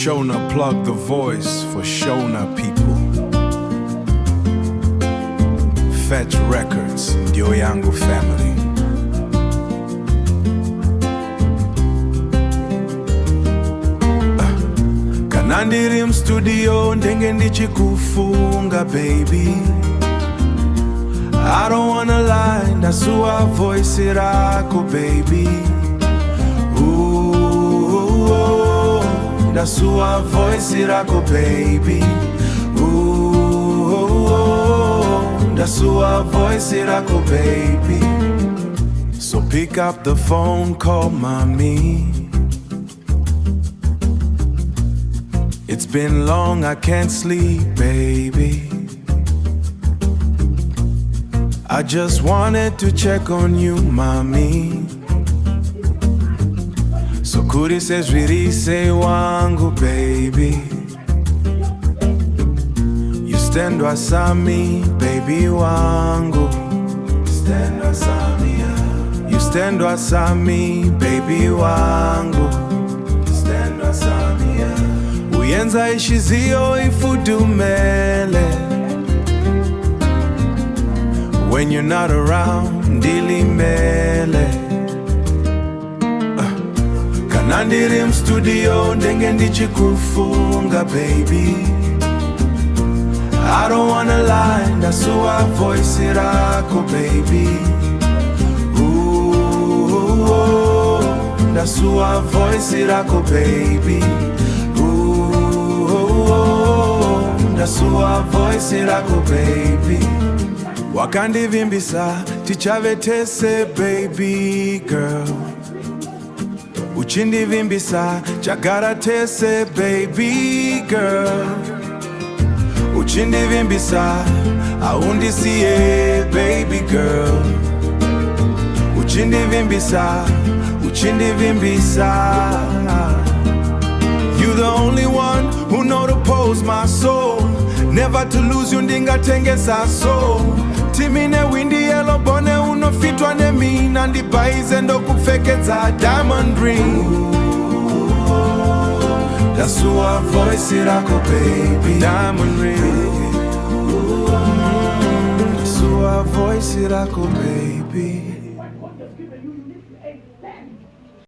Shonaplug, the voice for Shona people. Fetch Records, ndio yangu family. Kanandirim studio ndenge ndichikufunga baby. I don't wanna lie, ndasuwa voice rako baby. Ndasuwa voice rako baby. Ndasuwa voice rako baby. So pick up the phone, call mommy. It's been long, I can't sleep, baby. I just wanted to check on you, mommy. So kuri says say wangu baby. You stand wasami baby wangu. Stand wasami, you stand wasami baby wangu. Stand wasami, uyenza ishizio ifudumele. When you're not around, ndili mele. Kanandirim studio ndenge ndichikufunga baby. I don't wanna lie, ndasuwa voice rako baby. Ndasuwa voice rako baby. Ndasuwa voice rako baby. Wakandivimbisa tichavetese baby girl. Uchindivimbisa chagaratese baby girl. Uchindivimbisa aundisiye baby girl. Uchindivimbisa, uchindivimbisa. You the only one who know to pose my soul. Never to lose you ndingatengesa soul. Timine windi yellow bone unofitwa nemi. Nandibaize ndo kufekeza diamond ring. Ndasuwa voice rako baby. Diamond ring. Ndasuwa voice rako baby.